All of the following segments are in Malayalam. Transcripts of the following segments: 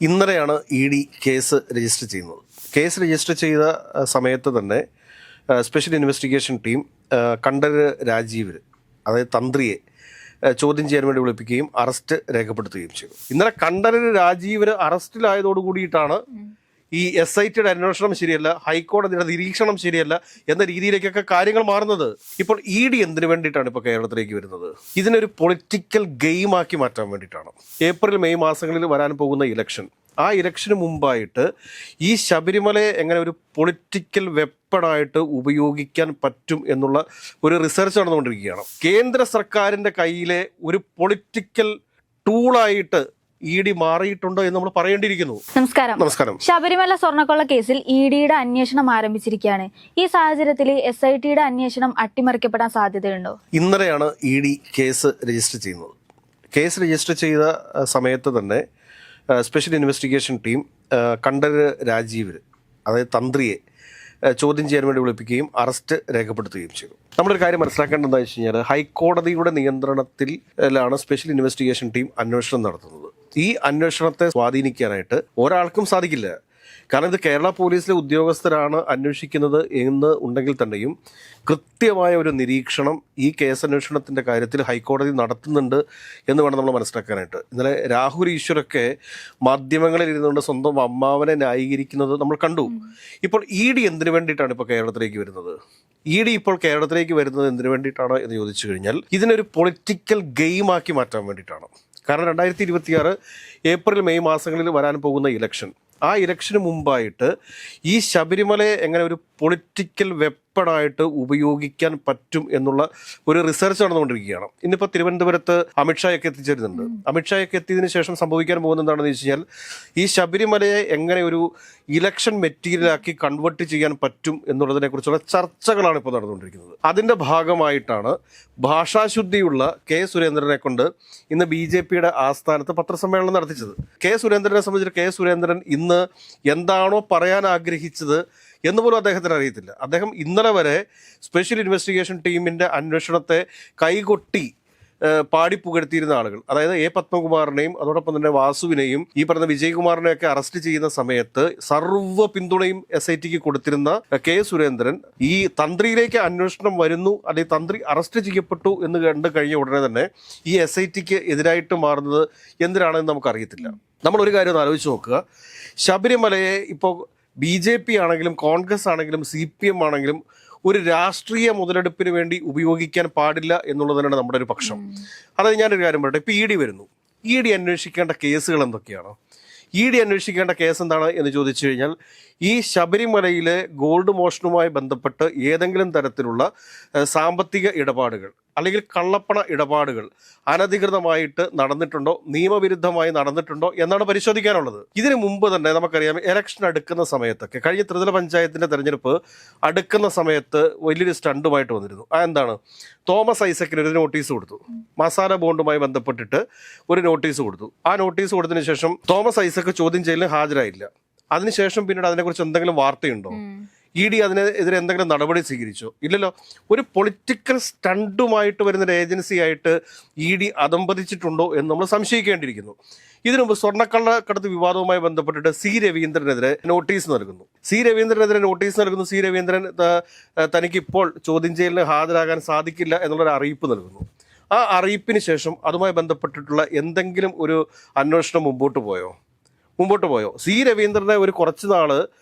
ഇന്നലെയാണ് ഇ.ഡി. കേസ് രജിസ്റ്റർ ചെയ്യുന്നത്. കേസ് രജിസ്റ്റർ ചെയ്ത സമയത്ത് തന്നെ special investigation team Kandararu Rajeevaru, അതായത് തന്ത്രിയെ ചോദ്യം ചെയ്യാൻ വേണ്ടി വിളിപ്പിക്കുകയും അറസ്റ്റ് രേഖപ്പെടുത്തുകയും ചെയ്തു. ഇന്നലെ കണ്ഠരര് രാജീവർ അറസ്റ്റിലായതോടു കൂടിയിട്ടാണ് ഈ SITയുടെ അന്വേഷണം ശരിയല്ല, ഹൈക്കോടതിയുടെ നിരീക്ഷണം ശരിയല്ല എന്ന രീതിയിലേക്കൊക്കെ കാര്യങ്ങൾ മാറുന്നത്. ഇപ്പോൾ ഇ.ഡി. എന്തിനു വേണ്ടിയിട്ടാണ് ഇപ്പോൾ കേരളത്തിലേക്ക് വരുന്നത്? ഇതിനൊരു പൊളിറ്റിക്കൽ ഗെയിമാക്കി മാറ്റാൻ വേണ്ടിയിട്ടാണ്. ഏപ്രിൽ മെയ് മാസങ്ങളിൽ വരാൻ പോകുന്ന ഇലക്ഷൻ, ആ ഇലക്ഷന് മുമ്പായിട്ട് ഈ ശബരിമലയെ എങ്ങനെ ഒരു പൊളിറ്റിക്കൽ വെപ്പണായിട്ട് ഉപയോഗിക്കാൻ പറ്റും എന്നുള്ള ഒരു റിസർച്ച് നടന്നുകൊണ്ടിരിക്കുകയാണ്. കേന്ദ്ര സർക്കാരിൻ്റെ കയ്യിലെ ഒരു പൊളിറ്റിക്കൽ ടൂളായിട്ട് ഇ.ഡി. മാറിയിട്ടുണ്ടോ എന്ന് നമ്മൾ പറയേണ്ടിയിരിക്കുന്നു. നമസ്കാരം. ശബരിമല സ്വർണ്ണക്കൊള്ള കേസിൽ ഇ.ഡിയുടെ അന്വേഷണം ആരംഭിച്ചിരിക്കുകയാണ്. ഈ സാഹചര്യത്തിൽ SITയുടെ അന്വേഷണം അട്ടിമറിക്കപ്പെടാൻ സാധ്യതയുണ്ടോ? ഇന്നലെയാണ് ഇ.ഡി. കേസ് രജിസ്റ്റർ ചെയ്യുന്നത്. കേസ് രജിസ്റ്റർ ചെയ്ത സമയത്ത് തന്നെ special investigation team Kandararu Rajeevaru, അതായത് തന്ത്രിയെ ചോദ്യം ചെയ്യാൻ വേണ്ടി വിളിപ്പിക്കുകയും അറസ്റ്റ് രേഖപ്പെടുത്തുകയും ചെയ്തു. നമ്മളൊരു കാര്യം മനസ്സിലാക്കേണ്ടത് എന്താ വെച്ച് കഴിഞ്ഞാൽ, ഹൈക്കോടതിയുടെ നിയന്ത്രണത്തിലാണ് സ്പെഷ്യൽ ഇൻവെസ്റ്റിഗേഷൻ ടീം അന്വേഷണം നടത്തുന്നത്. ഈ അന്വേഷണത്തെ സ്വാധീനിക്കാനായിട്ട് ഒരാൾക്കും സാധിക്കില്ല. കാരണം ഇത് കേരള പോലീസിലെ ഉദ്യോഗസ്ഥരാണ് അന്വേഷിക്കുന്നത് എന്ന് ഉണ്ടെങ്കിൽ തന്നെയും കൃത്യമായ ഒരു നിരീക്ഷണം ഈ കേസന്വേഷണത്തിൻ്റെ കാര്യത്തിൽ ഹൈക്കോടതി നടത്തുന്നുണ്ട് എന്ന് വേണം നമ്മൾ മനസ്സിലാക്കാനായിട്ട്. ഇന്നലെ രാഹുൽ ഈശ്വരൊക്കെ മാധ്യമങ്ങളിൽ ഇരുന്നുകൊണ്ട് സ്വന്തം അമ്മാവനെ ന്യായീകരിക്കുന്നത് നമ്മൾ കണ്ടു. ഇപ്പോൾ ഇ.ഡി. എന്തിനു വേണ്ടിയിട്ടാണ് ഇപ്പോൾ കേരളത്തിലേക്ക് വരുന്നത്? ഇ.ഡി. ഇപ്പോൾ കേരളത്തിലേക്ക് വരുന്നത് എന്തിനു വേണ്ടിയിട്ടാണ് എന്ന് ചോദിച്ചു കഴിഞ്ഞാൽ, ഇതിനൊരു പൊളിറ്റിക്കൽ ഗെയിമാക്കി മാറ്റാൻ വേണ്ടിയിട്ടാണ്. കാരണം 2026 ഏപ്രിൽ മെയ് മാസങ്ങളിൽ വരാൻ പോകുന്ന ഇലക്ഷൻ, ആ ഇലക്ഷന് മുമ്പായിട്ട് ഈ ശബരിമലയെ എങ്ങനെ ഒരു പൊളിറ്റിക്കൽ വെപ്പണായിട്ട് ഉപയോഗിക്കാൻ പറ്റും എന്നുള്ള ഒരു റിസർച്ച് നടന്നുകൊണ്ടിരിക്കുകയാണ്. ഇന്നിപ്പോൾ തിരുവനന്തപുരത്ത് അമിത്ഷായൊക്കെ എത്തിച്ചേരുന്നുണ്ട്. അമിത്ഷായൊക്കെ എത്തിയതിനു ശേഷം സംഭവിക്കാൻ പോകുന്നത് എന്താണെന്ന് വെച്ച് കഴിഞ്ഞാൽ, ഈ ശബരിമലയെ എങ്ങനെ ഒരു ഇലക്ഷൻ മെറ്റീരിയലാക്കി കൺവേർട്ട് ചെയ്യാൻ പറ്റും എന്നുള്ളതിനെക്കുറിച്ചുള്ള ചർച്ചകളാണ് ഇപ്പോൾ നടന്നുകൊണ്ടിരിക്കുന്നത്. അതിൻ്റെ ഭാഗമായിട്ടാണ് ഭാഷാശുദ്ധിയുള്ള കെ സുരേന്ദ്രനെ കൊണ്ട് ഇന്ന് BJPയുടെ ആസ്ഥാനത്ത് പത്രസമ്മേളനം നടത്തിച്ചത്. കെ സുരേന്ദ്രനെ സംബന്ധിച്ച് കെ സുരേന്ദ്രൻ ഇന്ന് എന്താണോ പറയാൻ ആഗ്രഹിച്ചത് എന്ന് പോലും അദ്ദേഹത്തിന് അറിയത്തില്ല. അദ്ദേഹം ഇന്നലെ വരെ സ്പെഷ്യൽ ഇൻവെസ്റ്റിഗേഷൻ ടീമിൻ്റെ അന്വേഷണത്തെ കൈകൊട്ടി പാടിപ്പുകഴ്ത്തിയിരുന്ന ആളുകൾ, അതായത് A. പത്മകുമാറിനെയും അതോടൊപ്പം തന്നെ വാസുവിനെയും ഈ പറഞ്ഞ വിജയകുമാറിനെയൊക്കെ അറസ്റ്റ് ചെയ്യുന്ന സമയത്ത് സർവ്വ പിന്തുണയും SITക്ക് കൊടുത്തിരുന്ന കെ സുരേന്ദ്രൻ ഈ തന്ത്രിയിലേക്ക് അന്വേഷണം വരുന്നു, അല്ലെങ്കിൽ തന്ത്രി അറസ്റ്റ് ചെയ്യപ്പെട്ടു എന്ന് കണ്ടു കഴിഞ്ഞ ഉടനെ തന്നെ ഈ SITക്ക് എതിരായിട്ട് മാറുന്നത് എന്തിനാണെന്ന് നമുക്കറിയത്തില്ല. നമ്മളൊരു കാര്യം ഒന്ന് ആലോചിച്ച് നോക്കുക. ശബരിമലയെ ഇപ്പോൾ BJP ആണെങ്കിലും കോൺഗ്രസ് ആണെങ്കിലും CPM ആണെങ്കിലും ഒരു രാഷ്ട്രീയ മുതലെടുപ്പിന് വേണ്ടി ഉപയോഗിക്കാൻ പാടില്ല എന്നുള്ളത് തന്നെയാണ് നമ്മുടെ ഒരു പക്ഷം. അതായത് ഞാനൊരു കാര്യം പറയട്ടെ, ഇപ്പോൾ ഇ.ഡി. വരുന്നു. ഇ.ഡി. അന്വേഷിക്കേണ്ട കേസുകൾ എന്തൊക്കെയാണ്? ഇ.ഡി. അന്വേഷിക്കേണ്ട കേസ് എന്താണ് എന്ന് ചോദിച്ചു കഴിഞ്ഞാൽ, ഈ ശബരിമലയിലെ ഗോൾഡ് മോഷണവുമായി ബന്ധപ്പെട്ട് ഏതെങ്കിലും തരത്തിലുള്ള സാമ്പത്തിക ഇടപാടുകൾ അല്ലെങ്കിൽ കള്ളപ്പണ ഇടപാടുകൾ അനധികൃതമായിട്ട് നടന്നിട്ടുണ്ടോ, നിയമവിരുദ്ധമായി നടന്നിട്ടുണ്ടോ എന്നാണ് പരിശോധിക്കാനുള്ളത്. ഇതിനു മുമ്പ് തന്നെ നമുക്കറിയാം, ഇലക്ഷൻ അടുക്കുന്ന സമയത്തൊക്കെ, കഴിഞ്ഞ ത്രിതല പഞ്ചായത്തിൻ്റെ തെരഞ്ഞെടുപ്പ് അടുക്കുന്ന സമയത്ത് വലിയൊരു സ്റ്റണ്ടുമായിട്ട് വന്നിരുന്നു. അതെന്താണ്? തോമസ് ഐസക്കിന് ഒരു നോട്ടീസ് കൊടുത്തു. മസാല ബോണ്ടുമായി ബന്ധപ്പെട്ടിട്ട് ഒരു നോട്ടീസ് കൊടുത്തു. ആ നോട്ടീസ് കൊടുത്തതിന് ശേഷം തോമസ് ഐസക്ക് ചോദ്യം ചെയ്യലിന് ഹാജരായില്ല. അതിനുശേഷം പിന്നീട് അതിനെക്കുറിച്ച് എന്തെങ്കിലും വാർത്തയുണ്ടോ? ഇ.ഡി. അതിനെതിരെ എന്തെങ്കിലും നടപടി സ്വീകരിച്ചോ? ഇല്ലല്ലോ. ഒരു പൊളിറ്റിക്കൽ സ്റ്റണ്ടുമായിട്ട് വരുന്നൊരു ഏജൻസിയായിട്ട് ഇ.ഡി. അധംപതിച്ചിട്ടുണ്ടോ എന്ന് നമ്മൾ സംശയിക്കേണ്ടിയിരിക്കുന്നു. ഇതിനു മുമ്പ് സ്വർണ്ണക്കള്ളക്കടത്ത് വിവാദവുമായി ബന്ധപ്പെട്ടിട്ട് C. രവീന്ദ്രനെതിരെ നോട്ടീസ് നൽകുന്നു. സി രവീന്ദ്രൻ തനിക്കിപ്പോൾ ചോദ്യം ചെയ്യലിന് ഹാജരാകാൻ സാധിക്കില്ല എന്നുള്ളൊരു അറിയിപ്പ് നൽകുന്നു. ആ അറിയിപ്പിന് ശേഷം അതുമായി ബന്ധപ്പെട്ടിട്ടുള്ള എന്തെങ്കിലും ഒരു അന്വേഷണം മുമ്പോട്ട് പോയോ? C. രവീന്ദ്രനെ ഒരു കുറച്ച് നാൾ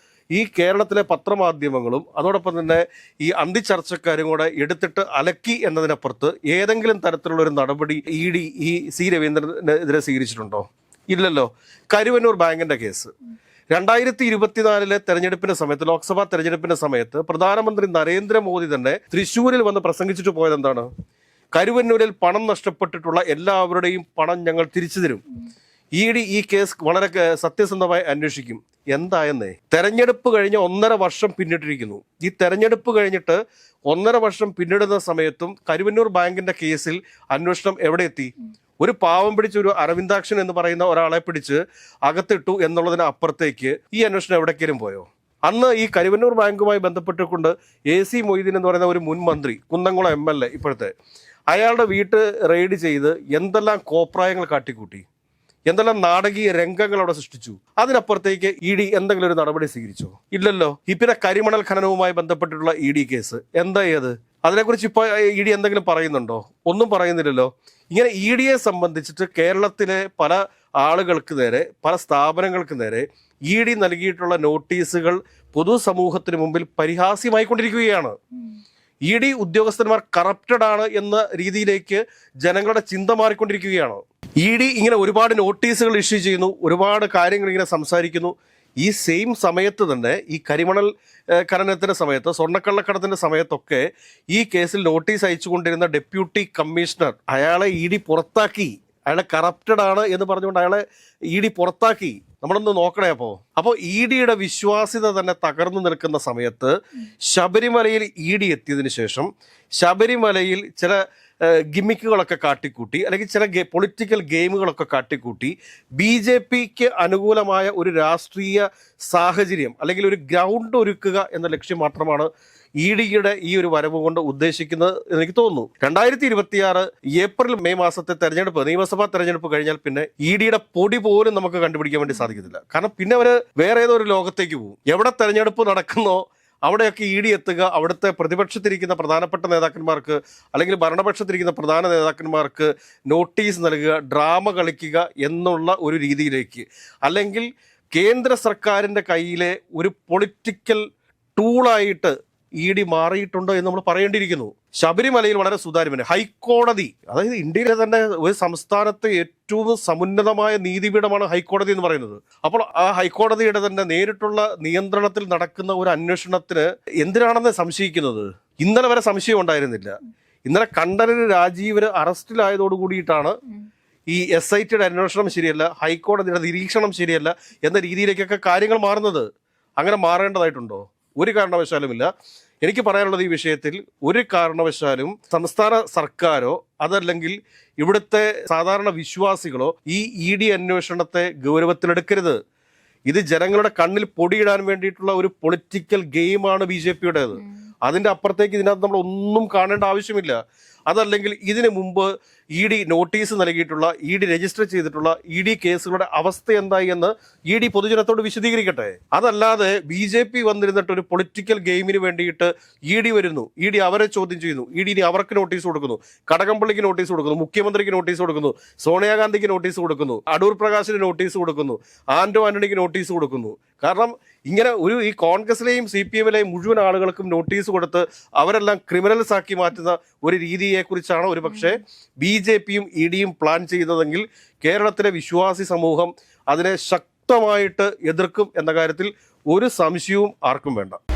ഈ കേരളത്തിലെ പത്രമാധ്യമങ്ങളും അതോടൊപ്പം തന്നെ ഈ അന്തിച്ചർച്ചക്കാരും കൂടെ എടുത്തിട്ട് അലക്കി എന്നതിനപ്പുറത്ത് ഏതെങ്കിലും തരത്തിലുള്ള ഒരു നടപടി ഇ.ഡി. ഈ C. രവീന്ദ്രനെതിരെ സ്വീകരിച്ചിട്ടുണ്ടോ? ഇല്ലല്ലോ. കരുവന്നൂർ ബാങ്കിൻ്റെ കേസ് 2024 തെരഞ്ഞെടുപ്പിന്റെ സമയത്ത്, ലോക്സഭാ തെരഞ്ഞെടുപ്പിന്റെ സമയത്ത് പ്രധാനമന്ത്രി നരേന്ദ്രമോദി തന്നെ തൃശ്ശൂരിൽ വന്ന് പ്രസംഗിച്ചിട്ട് പോയത് എന്താണ്? കരുവന്നൂരിൽ പണം നഷ്ടപ്പെട്ടിട്ടുള്ള എല്ലാവരുടെയും പണം ഞങ്ങൾ തിരിച്ചു തരും. ഇ.ഡി. ഈ കേസ് വളരെ സത്യസന്ധമായി അന്വേഷിക്കും. എന്തായെന്നേ, തെരഞ്ഞെടുപ്പ് കഴിഞ്ഞ് 1.5 വർഷം പിന്നിട്ടിരിക്കുന്നു. ഈ തെരഞ്ഞെടുപ്പ് കഴിഞ്ഞിട്ട് 1.5 വർഷം പിന്നിടുന്ന സമയത്തും കരുവന്നൂർ ബാങ്കിന്റെ കേസിൽ അന്വേഷണം എവിടെ എത്തി? ഒരു പാവം പിടിച്ച ഒരു അരവിന്ദാക്ഷൻ എന്ന് പറയുന്ന ഒരാളെ പിടിച്ച് അകത്തിട്ടു എന്നുള്ളതിന് അപ്പുറത്തേക്ക് ഈ അന്വേഷണം എവിടേക്കെങ്കിലും പോയോ? അന്ന് ഈ കരുവന്നൂർ ബാങ്കുമായി ബന്ധപ്പെട്ടുകൊണ്ട് AC മൊയ്തീൻ എന്ന് പറയുന്ന ഒരു മുൻ മന്ത്രി, കുന്നംകുളം MLA ഇപ്പോഴത്തെ, അയാളുടെ വീട്ട് റെയ്ഡ് ചെയ്ത് എന്തെല്ലാം കോപ്രായങ്ങൾ കാട്ടിക്കൂട്ടി. എന്തെല്ലാം നാടകീയ രംഗങ്ങൾ അവിടെ സൃഷ്ടിച്ചു. അതിനപ്പുറത്തേക്ക് ഇ ഡി എന്തെങ്കിലും ഒരു നടപടി സ്വീകരിച്ചോ? ഇല്ലല്ലോ. പിന്നെ കരിമണൽ ഖനനവുമായി ബന്ധപ്പെട്ടിട്ടുള്ള ഇ ഡി കേസ് എന്തായി? അതിനെക്കുറിച്ച് ഇപ്പോൾ ഇ ഡി എന്തെങ്കിലും പറയുന്നുണ്ടോ? ഒന്നും പറയുന്നില്ലല്ലോ. ഇങ്ങനെ ഇ ഡിയെ സംബന്ധിച്ചിട്ട് കേരളത്തിലെ പല ആളുകൾക്ക് നേരെ, പല സ്ഥാപനങ്ങൾക്ക് നേരെ ഇ ഡി നൽകിയിട്ടുള്ള നോട്ടീസുകൾ പൊതുസമൂഹത്തിന് മുമ്പിൽ പരിഹാസ്യമായിക്കൊണ്ടിരിക്കുകയാണ്. ഇ ഡി ഉദ്യോഗസ്ഥന്മാർ കറപ്റ്റഡ് ആണ് എന്ന രീതിയിലേക്ക് ജനങ്ങളുടെ ചിന്ത മാറിക്കൊണ്ടിരിക്കുകയാണ്. ഇ ഡി ഇങ്ങനെ ഒരുപാട് നോട്ടീസുകൾ ഇഷ്യൂ ചെയ്യുന്നു, ഒരുപാട് കാര്യങ്ങൾ ഇങ്ങനെ സംസാരിക്കുന്നു. ഈ സെയിം സമയത്ത് തന്നെ ഈ കരിമണൽ ഖനനത്തിൻ്റെ സമയത്ത്, സ്വർണ്ണക്കള്ളക്കടത്തിൻ്റെ സമയത്തൊക്കെ ഈ കേസിൽ നോട്ടീസ് അയച്ചുകൊണ്ടിരുന്ന ഡെപ്യൂട്ടി കമ്മീഷണർ, അയാളെ ഇ ഡി പുറത്താക്കി. അയാളെ കറപ്റ്റഡ് ആണ് എന്ന് പറഞ്ഞുകൊണ്ട് അയാളെ ഇ ഡി പുറത്താക്കി. നമ്മളൊന്ന് നോക്കണേ. അപ്പോൾ ഇ ഡിയുടെ വിശ്വാസ്യത തന്നെ തകർന്നു നിൽക്കുന്ന സമയത്ത് ശബരിമലയിൽ ഇ ഡി എത്തിയതിനു ശേഷം ശബരിമലയിൽ ചില ഗിമ്മിക്കുകളൊക്കെ കാട്ടിക്കൂട്ടി, അല്ലെങ്കിൽ ചില പൊളിറ്റിക്കൽ ഗെയിമുകളൊക്കെ കാട്ടിക്കൂട്ടി BJPക്ക് അനുകൂലമായ ഒരു രാഷ്ട്രീയ സാഹചര്യം അല്ലെങ്കിൽ ഒരു ഗ്രൗണ്ട് ഒരുക്കുക എന്ന ലക്ഷ്യം മാത്രമാണ് ഇ ഡിയുടെ ഈ ഒരു വരവ് കൊണ്ട് ഉദ്ദേശിക്കുന്നത് എനിക്ക് തോന്നുന്നു. 2026 ഏപ്രിൽ മെയ് മാസത്തെ തെരഞ്ഞെടുപ്പ്, നിയമസഭാ തെരഞ്ഞെടുപ്പ് കഴിഞ്ഞാൽ പിന്നെ ഇ ഡിയുടെ പൊടി പോലും നമുക്ക് കണ്ടുപിടിക്കാൻ വേണ്ടി സാധിക്കത്തില്ല. കാരണം പിന്നെ അവർ വേറെ ഏതോ ഒരു ലോകത്തേക്ക് പോകും. എവിടെ തെരഞ്ഞെടുപ്പ് നടക്കുന്നോ അവിടെയൊക്കെ ഇ ഡി എത്തുക, അവിടുത്തെ പ്രതിപക്ഷത്തിരിക്കുന്ന പ്രധാനപ്പെട്ട നേതാക്കന്മാർക്ക് അല്ലെങ്കിൽ ഭരണപക്ഷത്തിരിക്കുന്ന പ്രധാന നേതാക്കന്മാർക്ക് നോട്ടീസ് നൽകുക, ഡ്രാമ കളിക്കുക എന്നുള്ള ഒരു രീതിയിലേക്ക്, അല്ലെങ്കിൽ കേന്ദ്ര സർക്കാരിൻ്റെ കയ്യിലെ ഒരു പൊളിറ്റിക്കൽ ടൂളായിട്ട് ഇ ഡി മാറിയിട്ടുണ്ടോ എന്ന് നമ്മൾ പറയേണ്ടിയിരിക്കുന്നു. ശബരിമലയിൽ വളരെ സുതാര്യമാണ്. ഹൈക്കോടതി, അതായത് ഇന്ത്യയിലെ തന്നെ ഒരു സംസ്ഥാനത്തെ ഏറ്റവും സമുന്നതമായ നീതിപീഠമാണ് ഹൈക്കോടതി എന്ന് പറയുന്നത്. അപ്പോൾ ആ ഹൈക്കോടതിയുടെ തന്നെ നേരിട്ടുള്ള നിയന്ത്രണത്തിൽ നടക്കുന്ന ഒരു അന്വേഷണത്തിന് എന്തിനാണെന്ന് സംശയിക്കുന്നത്? ഇന്നലെ വരെ സംശയം ഉണ്ടായിരുന്നില്ല. ഇന്നലെ കണ്ഠരര് രാജീവര് അറസ്റ്റിലായതോടു കൂടിയിട്ടാണ് ഈ SITയുടെ അന്വേഷണം ശരിയല്ല, ഹൈക്കോടതിയുടെ നിരീക്ഷണം ശരിയല്ല എന്ന രീതിയിലേക്കൊക്കെ കാര്യങ്ങൾ മാറുന്നത്. അങ്ങനെ മാറേണ്ടതായിട്ടുണ്ടോ? ഒരു കാരണവശാലുമില്ല. എനിക്ക് പറയാനുള്ളത് ഈ വിഷയത്തിൽ ഒരു കാരണവശാലും സംസ്ഥാന സർക്കാരോ അതല്ലെങ്കിൽ ഇവിടുത്തെ സാധാരണ വിശ്വാസികളോ ഈ ഇ ഡി അന്വേഷണത്തെ ഗൗരവത്തിലെടുക്കരുത്. ഇത് ജനങ്ങളുടെ കണ്ണിൽ പൊടിയിടാൻ വേണ്ടിയിട്ടുള്ള ഒരു പൊളിറ്റിക്കൽ ഗെയിമാണ് BJPയുടേത്. അതിൻ്റെ അപ്പുറത്തേക്ക് ഇതിനകത്ത് നമ്മൾ ഒന്നും കാണേണ്ട ആവശ്യമില്ല. അതല്ലെങ്കിൽ ഇതിനു മുമ്പ് ഇ ഡി നോട്ടീസ് നൽകിയിട്ടുള്ള, ഇ ഡി രജിസ്റ്റർ ചെയ്തിട്ടുള്ള ഇ ഡി കേസുകളുടെ അവസ്ഥ എന്തായി എന്ന് ഇ ഡി പൊതുജനത്തോട് വിശദീകരിക്കട്ടെ. അതല്ലാതെ BJP വന്നിരുന്നിട്ട് ഒരു പൊളിറ്റിക്കൽ ഗെയിമിന് വേണ്ടിയിട്ട് ഇ ഡി വരുന്നു, ഇ ഡി അവരെ ചോദ്യം ചെയ്യുന്നു, ഇ ഡി അവർക്ക് നോട്ടീസ് കൊടുക്കുന്നു, കടകംപള്ളിക്ക് നോട്ടീസ് കൊടുക്കുന്നു, മുഖ്യമന്ത്രിക്ക് നോട്ടീസ് കൊടുക്കുന്നു, സോണിയാഗാന്ധിക്ക് നോട്ടീസ് കൊടുക്കുന്നു, അടൂർ പ്രകാശിന് നോട്ടീസ് കൊടുക്കുന്നു, ആന്റോ ആന്റണിക്ക് നോട്ടീസ് കൊടുക്കുന്നു. കാരണം ഇങ്ങനെ ഈ കോൺഗ്രസിലെയും CPMലെയും മുഴുവൻ ആളുകൾക്കും നോട്ടീസ് കൊടുത്ത് അവരെല്ലാം ക്രിമിനൽസ് ആക്കി മാറ്റുന്ന ഒരു രീതിയെക്കുറിച്ചാണ് ഒരു പക്ഷേ BJPയും ഇ ഡിയും പ്ലാൻ ചെയ്യുന്നതെങ്കിൽ കേരളത്തിലെ വിശ്വാസി സമൂഹം അതിനെ ശക്തമായിട്ട് എതിർക്കും എന്ന കാര്യത്തിൽ ഒരു സംശയവും ആർക്കും വേണ്ട.